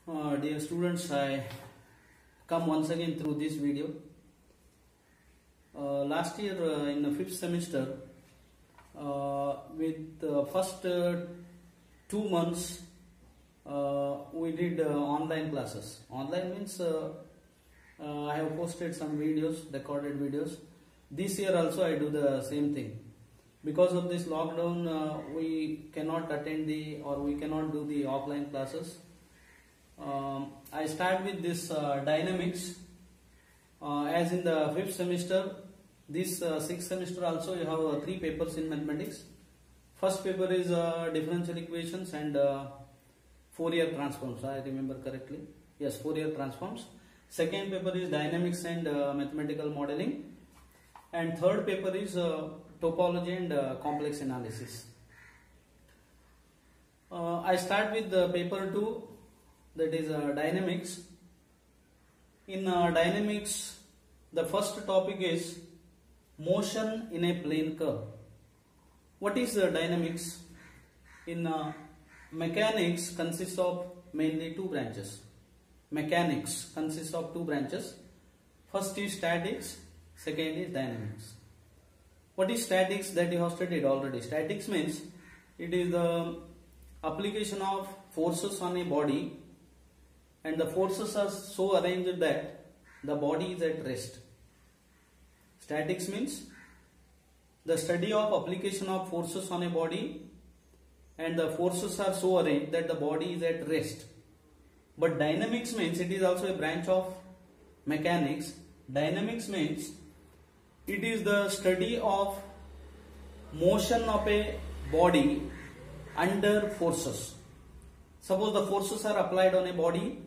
Dear students, I come once again through this video. Last year in the 5th semester, with the first 2 months, we did online classes. Online means I have posted some videos, recorded videos. This year also I do the same thing. Because of this lockdown, we cannot attend we cannot do the offline classes. I start with this dynamics. As in the 5th semester, this 6th semester also you have 3 papers in mathematics. First paper is differential equations and Fourier transforms. I remember correctly. Yes, Fourier transforms. Second paper is dynamics and mathematical modeling. And third paper is topology and complex analysis. I start with paper 2. That is dynamics. In dynamics, the first topic is motion in a plane curve. What is dynamics? In mechanics consists of mainly 2 branches. Mechanics consists of 2 branches. First is statics, second is dynamics. What is statics? That you have studied already. Statics means it is the application of forces on a body, and the forces are so arranged that the body is at rest. Statics means the study of application of forces on a body, and the forces are so arranged that the body is at rest. But dynamics means it is also a branch of mechanics. Dynamics means it is the study of motion of a body under forces. Suppose the forces are applied on a body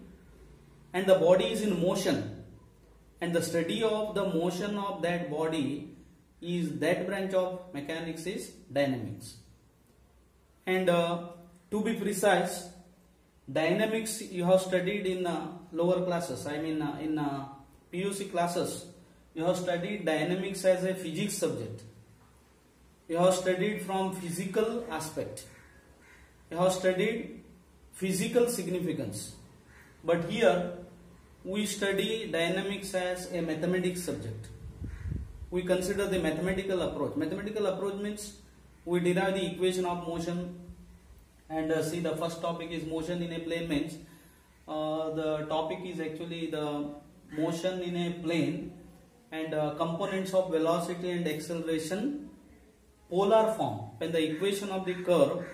and the body is in motion, and the study of the motion of that body is that branch of mechanics is dynamics. And to be precise, dynamics you have studied in lower classes. I mean in PUC classes you have studied dynamics as a physics subject. You have studied from physical aspect. You have studied physical significance. But here we study dynamics as a mathematics subject. We consider the mathematical approach. Mathematical approach means we derive the equation of motion, and see the first topic is motion in a plane means the topic is actually the motion in a plane and components of velocity and acceleration polar form. When the equation of the curve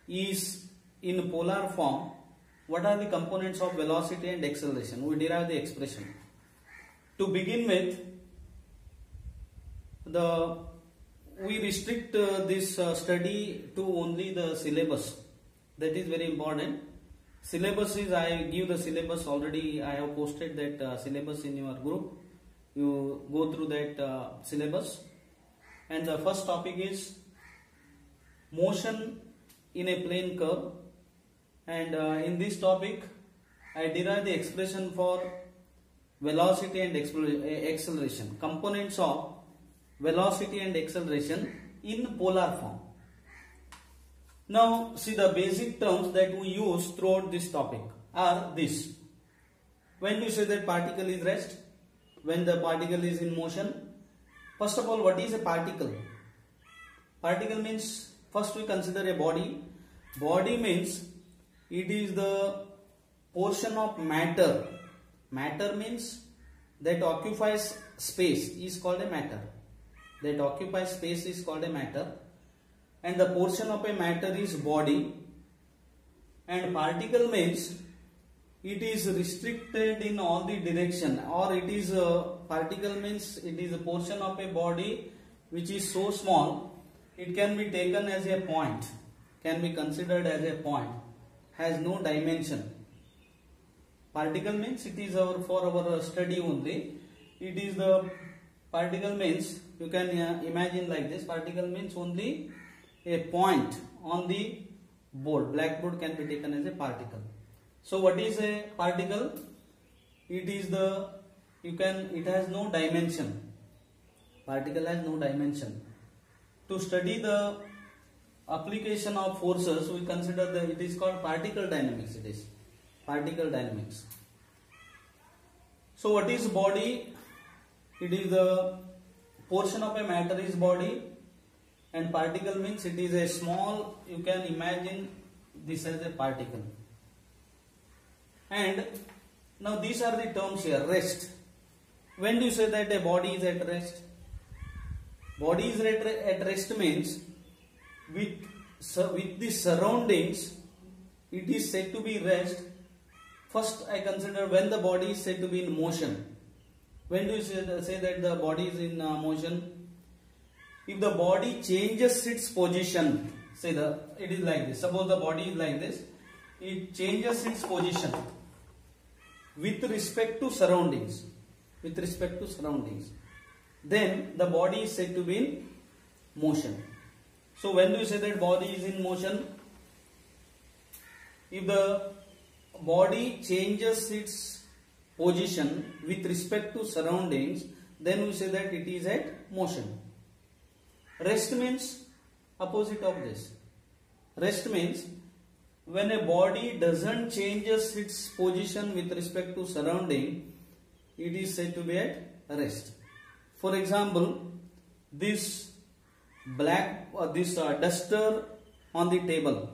is in polar form, what are the components of velocity and acceleration? We derive the expression. To begin with, we restrict this study to only the syllabus. That is very important. Syllabus is, I give the syllabus already. I have posted that syllabus in your group. You go through that syllabus. And the first topic is motion in a plane curve. And in this topic, I derive the expression for velocity and acceleration, components of velocity and acceleration in polar form. Now, see the basic terms that we use throughout this topic are this. When we say that particle is rest, when the particle is in motion. First of all, what is a particle? Particle means, first we consider a body. Body means it is the portion of matter. Matter means that occupies space is called a matter. That occupies space is called a matter. And the portion of a matter is body. And particle means it is restricted in all the direction, or it is particle means it is a portion of a body which is so small it can be taken as a point, can be considered as a point, has no dimension. Particle means it is for our study only. It is the particle means you can imagine like this. Particle means only a point on the board. Blackboard can be taken as a particle. So what is a particle? It is it has no dimension. Particle has no dimension. To study the application of forces, we consider that it is called particle dynamics. It is particle dynamics. So what is body? It is the portion of a matter is body, and particle means it is a small, you can imagine this as a particle. And now these are the terms here. Rest. When do you say that a body is at rest? Body is at rest means with the surroundings it is said to be rest. First I consider when the body is said to be in motion. When do you say that the body is in motion? If the body changes its position, it is like this. Suppose the body is like this. It changes its position with respect to surroundings. With respect to surroundings. Then the body is said to be in motion. So when do you say that body is in motion? If the body changes its position with respect to surroundings, then we say that it is at motion. Rest means opposite of this. Rest means when a body doesn't changes its position with respect to surrounding, it is said to be at rest. For example, this duster on the table.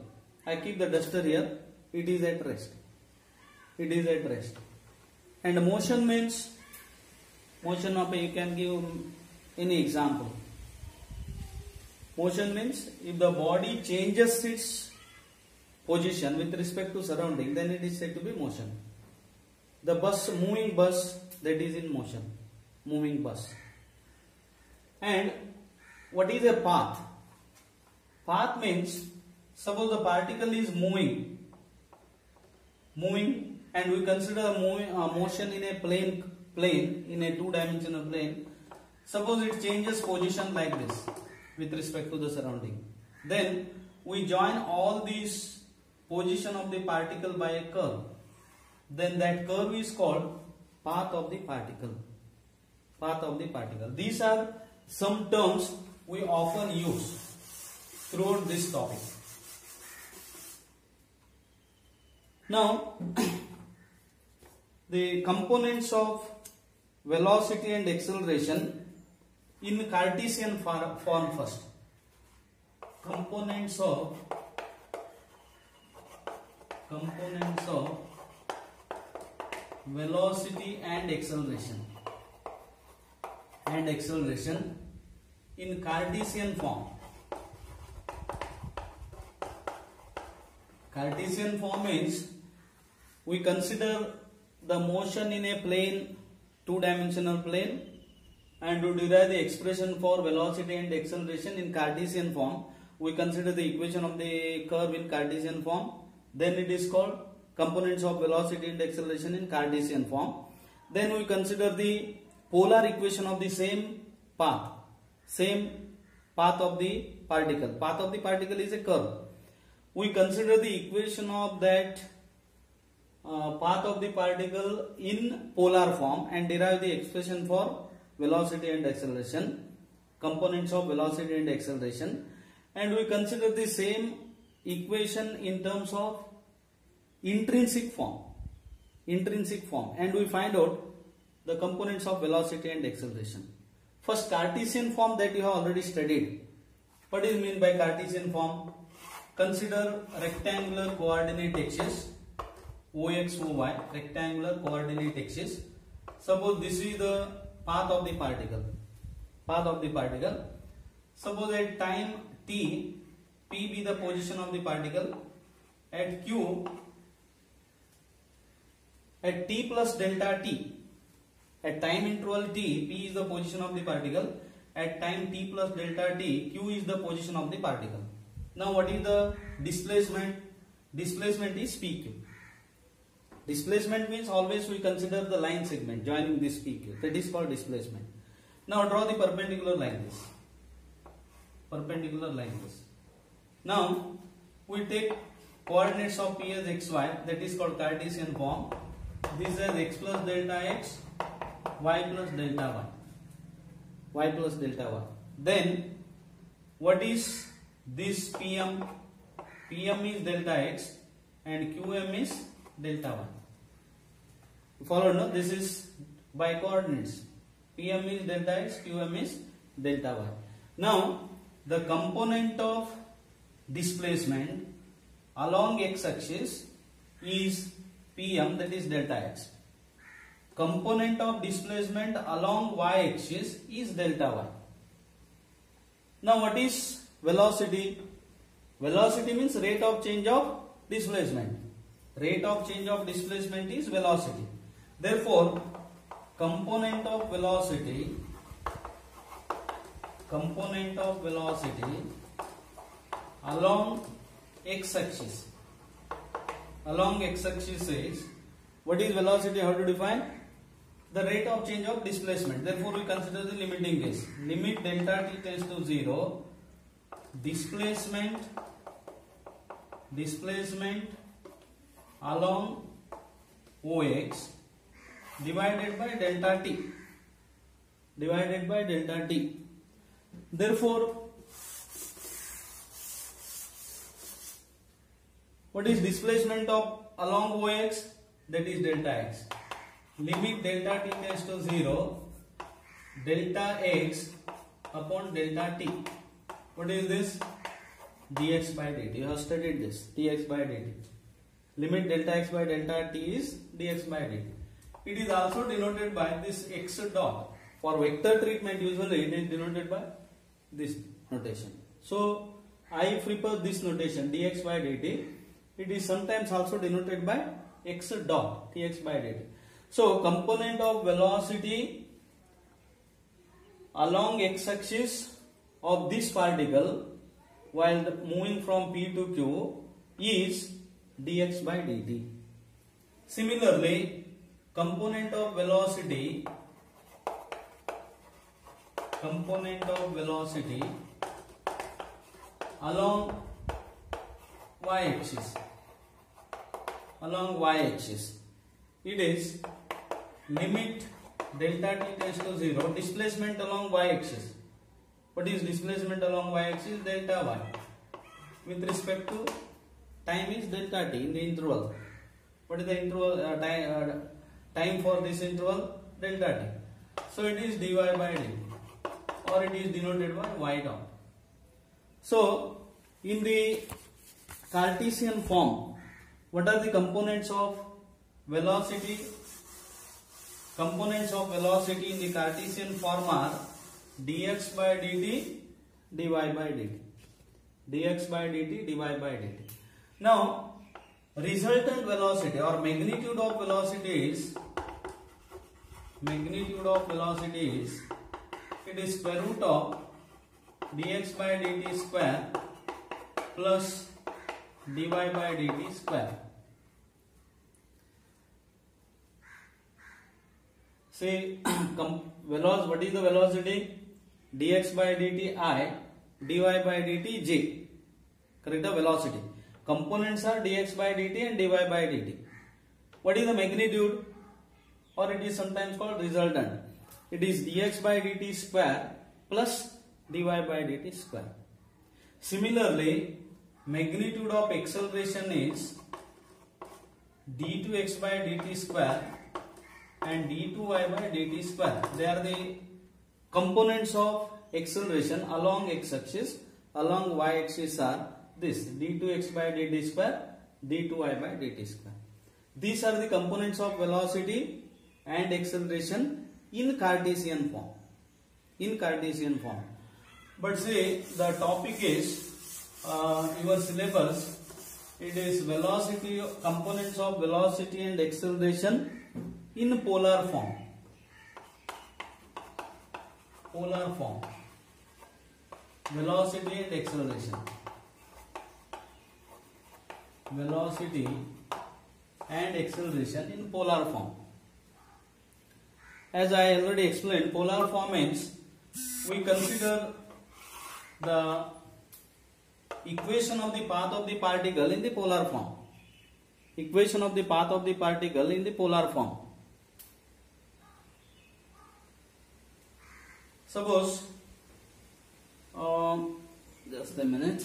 I keep the duster here. It is at rest. It is at rest. And motion means motion of you can give any example. Motion means if the body changes its position with respect to surrounding, then it is said to be motion. The bus, moving bus, that is in motion. Moving bus. And what is a path? Path means suppose the particle is moving, and we consider motion in a plane, in a two-dimensional plane. Suppose it changes position like this with respect to the surrounding. Then we join all these position of the particle by a curve. Then that curve is called path of the particle. Path of the particle. These are some terms we often use throughout this topic. Now, the components of velocity and acceleration in Cartesian form first. Components of velocity and acceleration in Cartesian form. Cartesian form means we consider the motion in a plane, two-dimensional plane, and to derive the expression for velocity and acceleration in Cartesian form, we consider the equation of the curve in Cartesian form. Then it is called components of velocity and acceleration in Cartesian form. Then we consider the polar equation of the same path of the particle. Path of the particle is a curve. We consider the equation of that path of the particle in polar form and derive the expression for velocity and acceleration, components of velocity and acceleration, and we consider the same equation in terms of intrinsic form, and we find out the components of velocity and acceleration. First, Cartesian form that you have already studied. What is meant by Cartesian form? Consider rectangular coordinate axis, OX, OY, rectangular coordinate axis. Suppose this is the path of the particle. Suppose at time t, P be the position of the particle. At Q, at t plus delta t, at time interval t, P is the position of the particle. At time t plus delta t, Q is the position of the particle. Now what is the displacement? Displacement is PQ. Displacement means always we consider the line segment joining this PQ. That is called displacement. Now draw the perpendicular like this. Now we take coordinates of P as xy, that is called Cartesian form. This is x plus delta x, y plus delta y. Then what is this PM? PM is delta x and QM is delta y. Follow, no? This is by coordinates. Pm is delta x, qm is delta y. Now the component of displacement along x axis is pm, that is delta x. Component of displacement along y axis is delta y. Now what is velocity? Velocity means rate of change of displacement. Rate of change of displacement is velocity. Therefore, component of velocity along x axis. Along x axis is, what is velocity? How to define? The rate of change of displacement. Therefore, we consider the limiting case. Limit delta t tends to 0. Displacement along OX divided by delta t. Therefore, what is displacement of along OX? That is delta x. Limit delta t tends to 0, delta x upon delta t. What is this? Dx by dt. You have studied this. Dx by dt. Limit delta x by delta t is dx by dt. It is also denoted by this x dot. For vector treatment, usually it is denoted by this notation. So I prefer this notation, dx by dt. It is sometimes also denoted by x dot, dx by dt. So component of velocity along x axis of this particle while moving from P to Q is dx by dt. Similarly, component of velocity along y-axis. It is limit delta t tends to 0. Displacement along y-axis. What is displacement along y-axis? Delta y. With respect to time is delta t in the interval. What is the interval time for this interval? Delta t. So it is dy by dt, or it is denoted by y dot. So in the Cartesian form, what are the components of velocity? Components of velocity in the Cartesian form are dx by dt, dy by dt. Dx by dt, dy by dt. Now, resultant velocity or magnitude of velocity is it is square root of dx by dt square plus dy by dt square. Say what is the velocity? Dx by dt I, dy by dt j. Correct? The velocity. Components are dx by dt and dy by dt. What is the magnitude? Or it is sometimes called resultant. It is dx by dt square plus dy by dt square. Similarly, magnitude of acceleration is d2x by dt square and d2y by dt square. They are the components of acceleration along x-axis. Along y-axis are this d2x by dt square, d2y by dt square. These are the components of velocity and acceleration in Cartesian form. But say the topic is your syllabus. It is velocity, components of velocity and acceleration in polar form. Velocity and acceleration. Velocity and acceleration in polar form. As I already explained, polar form means we consider the equation of the path of the particle in the polar form. Equation of the path of the particle in the polar form. Suppose, just a minute,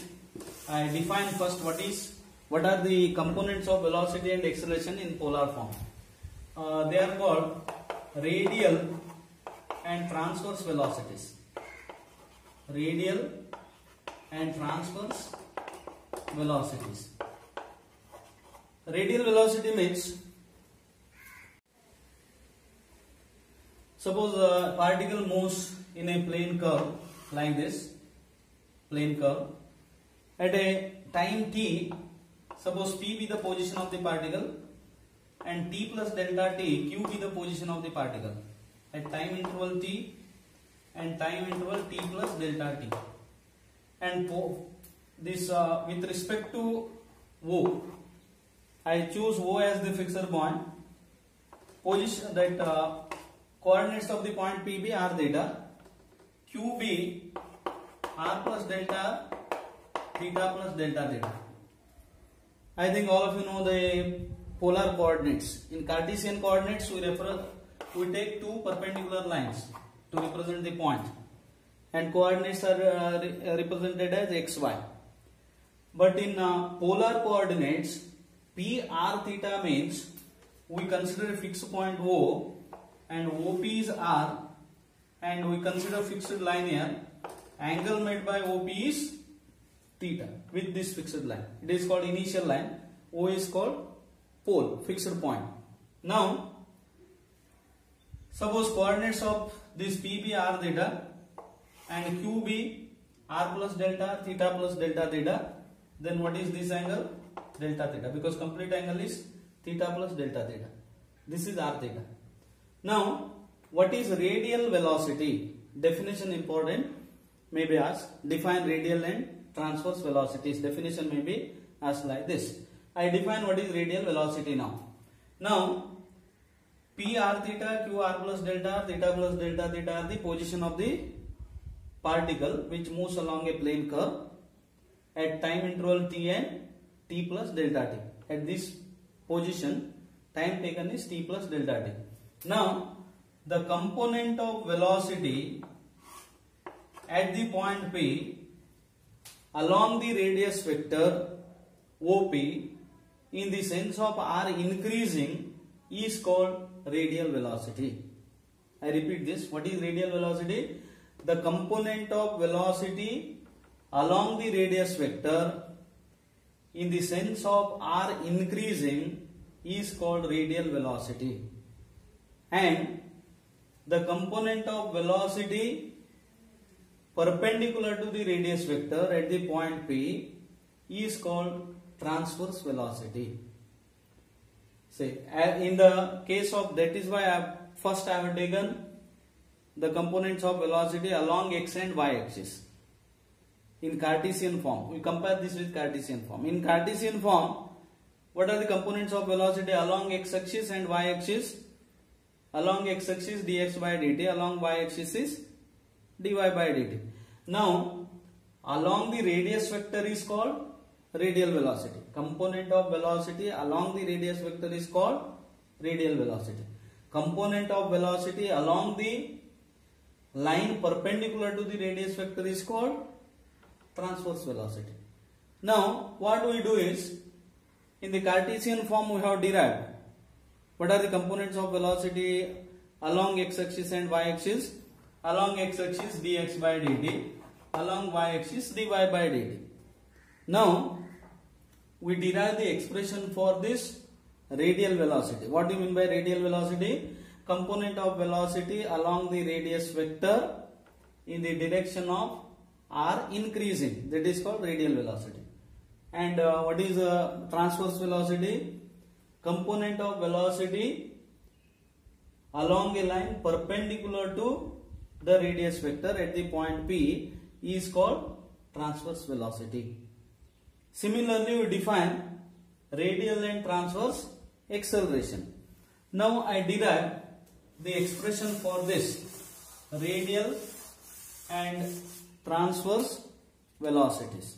I define first what is what are the components of velocity and acceleration in polar form? They are called radial and transverse velocities. Radial and transverse velocities. Radial velocity means, suppose a particle moves in a plane curve like this, plane curve. At a time t, suppose p be the position of the particle and t plus delta t, q be the position of the particle at time interval t and time interval t plus delta t. And this with respect to O, I choose O as the fixed point. Position that coordinates of the point P be r theta, Q be r plus delta theta plus delta theta. I think all of you know the polar coordinates. In Cartesian coordinates, we take two perpendicular lines to represent the point, and coordinates are represented as x, y. But in polar coordinates, P r theta means we consider a fixed point O, and OP is r, and we consider fixed line here. Angle made by OP is theta with this fixed line. It is called initial line. O is called pole, fixed point. Now, suppose coordinates of this P be r theta and Q be r plus delta theta plus delta theta. Then what is this angle? Delta theta, because complete angle is theta plus delta theta. This is r theta. Now, what is radial velocity? Definition important, may be asked. Define radial and transverse velocities. Definition may be asked like this. I define what is radial velocity now. Now, P r theta, Q r plus delta, theta plus delta theta are the position of the particle which moves along a plane curve at time interval t and t plus delta t. At this position, time taken is t plus delta t. Now, the component of velocity at the point P along the radius vector OP in the sense of r increasing is called radial velocity. I repeat this. What is radial velocity? The component of velocity along the radius vector in the sense of r increasing is called radial velocity. And the component of velocity perpendicular to the radius vector at the point P is called transverse velocity. Say, in the case of, that is why first I have taken the components of velocity along x and y axis in Cartesian form. We compare this with Cartesian form. In Cartesian form, what are the components of velocity along x axis and y axis? Along x axis dx by dt, along y axis is dy by dt. Now, along the radius vector is called radial velocity. Component of velocity along the radius vector is called radial velocity. Component of velocity along the line perpendicular to the radius vector is called transverse velocity. Now, what we do is, in the Cartesian form we have derived what are the components of velocity along x-axis and y-axis. Along x-axis dx by dt, along y-axis dy by dt. Now, we derive the expression for this radial velocity. What do you mean by radial velocity? Component of velocity along the radius vector in the direction of r increasing, that is called radial velocity. And what is transverse velocity? Component of velocity along a line perpendicular to the radius vector at the point P is called transverse velocity. Similarly, we define radial and transverse acceleration. Now I derive the expression for this radial and transverse velocities.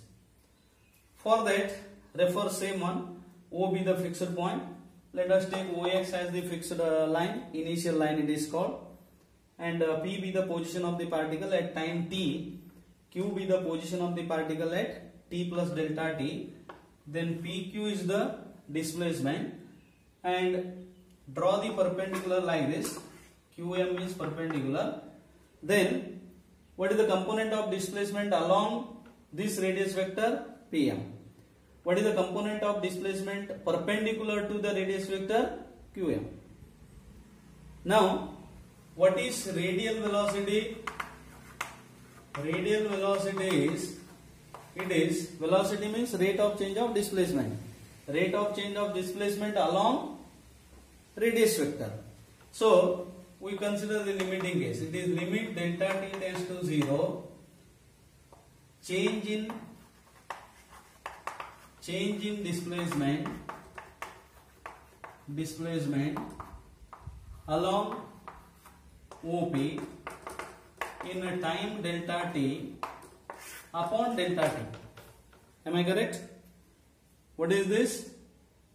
For that, refer same one. O be the fixed point. Let us take OX as the fixed line, initial line it is called. And P be the position of the particle at time t. Q be the position of the particle at t plus delta t. then PQ is the displacement, and draw the perpendicular like this. QM is perpendicular. Then what is the component of displacement along this radius vector? PM. What is the component of displacement perpendicular to the radius vector? QM. Now, what is radial velocity? Radial velocity is, velocity means rate of change of displacement. Rate of change of displacement along radius vector. So, we consider the limiting case. It is limit delta t tends to 0, change in displacement along OP in a time delta t upon delta t. Am I correct? What is this?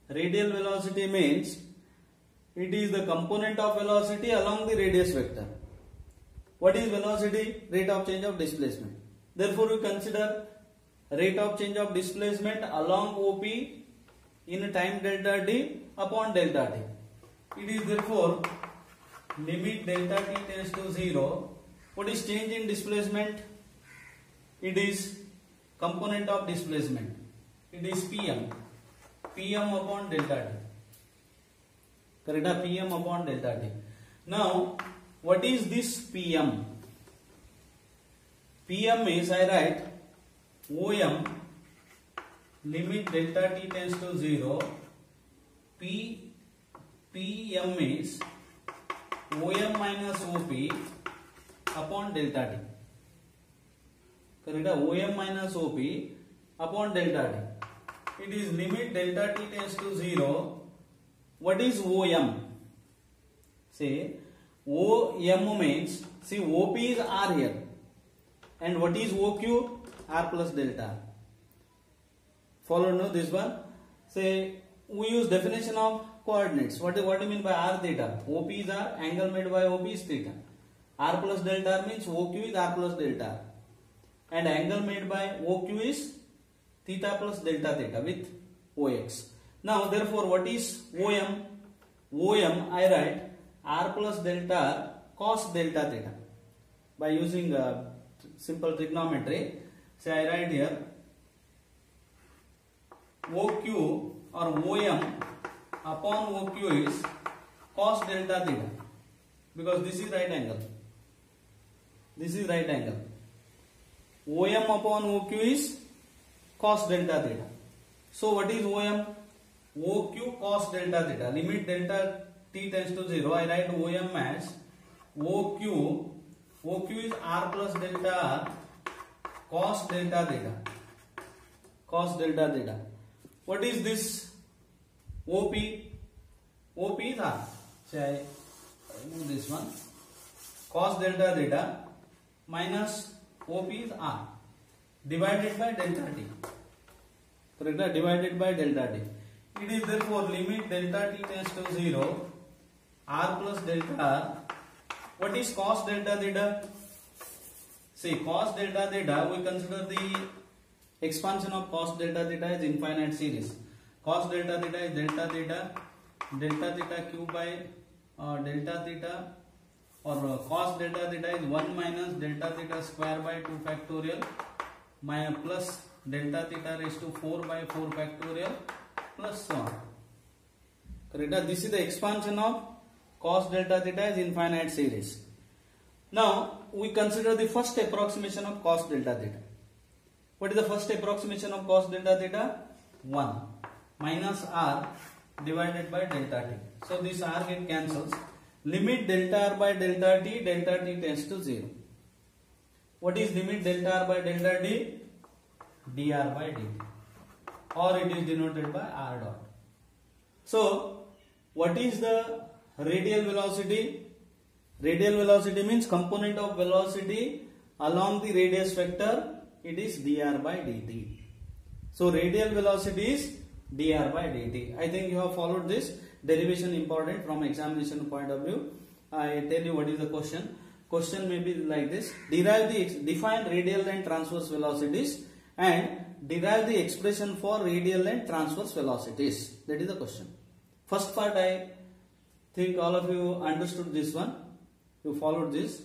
Radial velocity means it is the component of velocity along the radius vector. What is velocity? Rate of change of displacement. Therefore, we consider rate of change of displacement along OP in a time delta t upon delta t. It is therefore limit delta t tends to 0. What is change in displacement? It is component of displacement. It is PM. PM upon delta t. Correct? PM upon delta t. Now, what is this PM? PM is, I write OM limit delta t tends to 0. PM is OM minus OP upon delta t. Correct? OM minus OP upon delta t. It is limit delta t tends to 0. What is OM? Say OM means, see OP is R here, and what is OQ? R plus delta. Follow no this one. Say we use definition of coordinates. What do you mean by R theta? OP is R, angle made by OP is theta. R plus delta R means OQ is R plus delta R, and angle made by OQ is theta plus delta theta with OX. Now, therefore, what is OM? OM, I write R plus delta R cos delta theta. By using simple trigonometry, say I write here OQ or OM upon OQ is cos delta theta, because this is right angle. This is right angle. OM upon OQ is cos delta theta. So, what is OM? OQ cos delta theta. Limit delta t tends to 0. I write OM as OQ. OQ is R plus delta R cos delta theta. Cos delta theta. What is this? OP. OP is R. So I remove this one. Cos delta theta minus OP is R divided by delta t. Correct? Divided by delta t. It is therefore limit delta t tends to 0, R plus delta R. What is cos delta theta? See, cos delta theta, we consider the expansion of cos delta theta as infinite series. Cos delta theta is delta theta cube by delta theta, or cos delta theta is 1 minus delta theta square by 2 factorial minus plus delta theta raised to 4 by 4 factorial plus so on. Correct? This is the expansion of cos delta theta as infinite series. Now we consider the first approximation of cos delta theta. What is the first approximation of cos delta theta? 1 minus R divided by delta t. So this R get cancels. Limit delta R by delta t tends to 0. What is limit delta R by delta t? dr by dt, or it is denoted by R dot. So what is the radial velocity? Radial velocity means component of velocity along the radius vector. It is dr by dt. So radial velocity is dr by dt. I think you have followed this. Derivation important from examination point of view. I tell you what is the question. Question may be like this: define radial and transverse velocities and derive the expression for radial and transverse velocities. That is the question. First part, I think all of you understood this one. You followed this.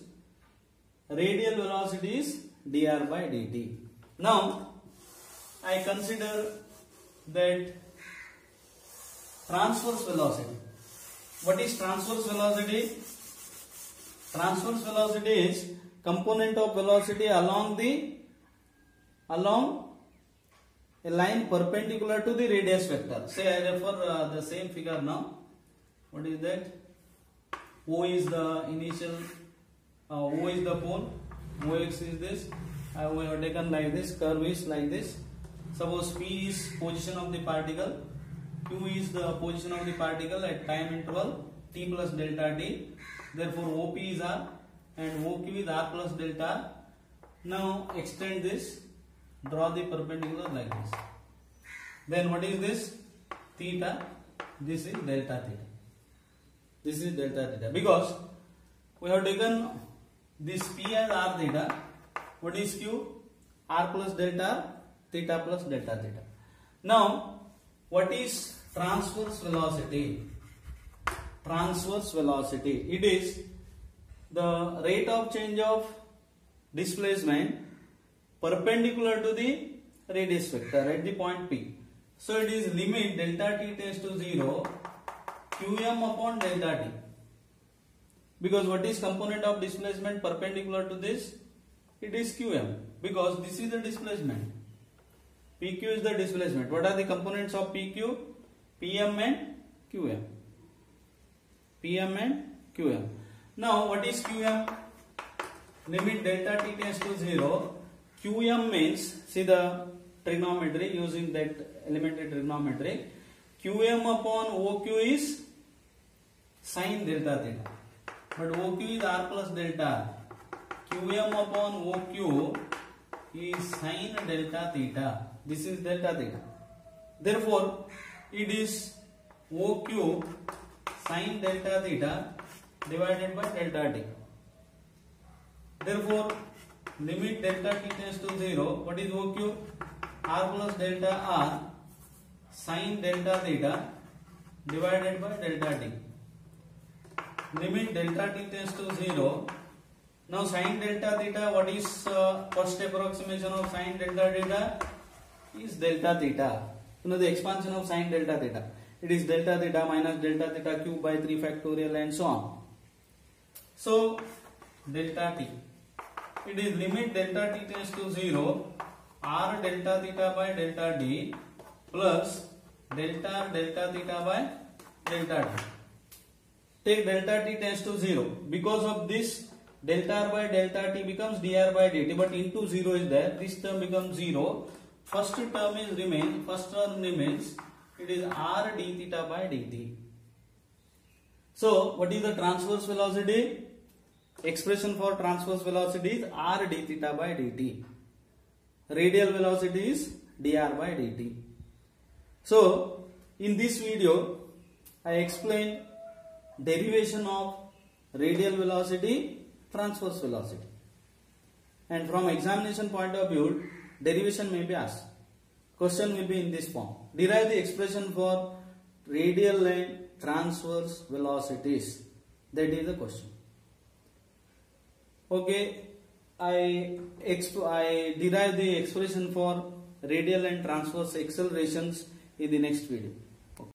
Radial velocity is dr by dt. Now I consider that transverse velocity. What is transverse velocity? Transverse velocity is component of velocity along a line perpendicular to the radius vector. Say I refer the same figure now. What is that? O is the initial, O is the pole, OX is this. We have taken like this, curve is like this. Suppose P is position of the particle, Q is the position of the particle at time interval t plus delta t. Therefore OP is R and OQ is R plus delta R. Now extend this, draw the perpendicular like this. Then what is this? Theta. This is delta theta. This is delta theta. Because we have taken this P as R theta. What is Q? R plus delta R, theta plus delta theta. Now what is transverse velocity? Transverse velocity, it is the rate of change of displacement perpendicular to the radius vector at the point P. So it is limit delta t tends to 0 qm upon delta t. Because what is component of displacement perpendicular to this? It is qm, because this is the displacement. PQ is the displacement. What are the components of PQ? PM and QM. PM and QM. Now what is QM? Limit delta t tends to 0. QM means, see the trigonometry, using that elementary trigonometry. QM upon OQ is sin delta theta. But OQ is R plus delta. QM upon OQ is sin delta theta. This is delta theta. Therefore, it is OQ sin delta theta divided by delta t. Therefore, limit delta t tends to 0. What is OQ? R plus delta R sin delta theta divided by delta t. Limit delta t tends to 0. Now sin delta theta, what is first approximation of sin delta theta? Is delta theta. You know the expansion of sin delta theta. It is delta theta minus delta theta cube by 3 factorial and so on. So delta t. It is limit delta t tends to 0 r delta theta by delta d plus delta theta by delta t. Take delta t tends to 0. Because of this, delta r by delta t becomes dr by dt, but into 0 is there. This term becomes 0. First term remains. It is r d theta by dt. So what is the transverse velocity? Expression for transverse velocity is r d theta by dt. Radial velocity is dr by dt. So in this video I explained derivation of radial velocity, transverse velocity, and from examination point of view derivation may be asked. Question will be in this form. Derive the expression for radial and transverse velocities. That is the question. Okay, I derive the expression for radial and transverse accelerations in the next video.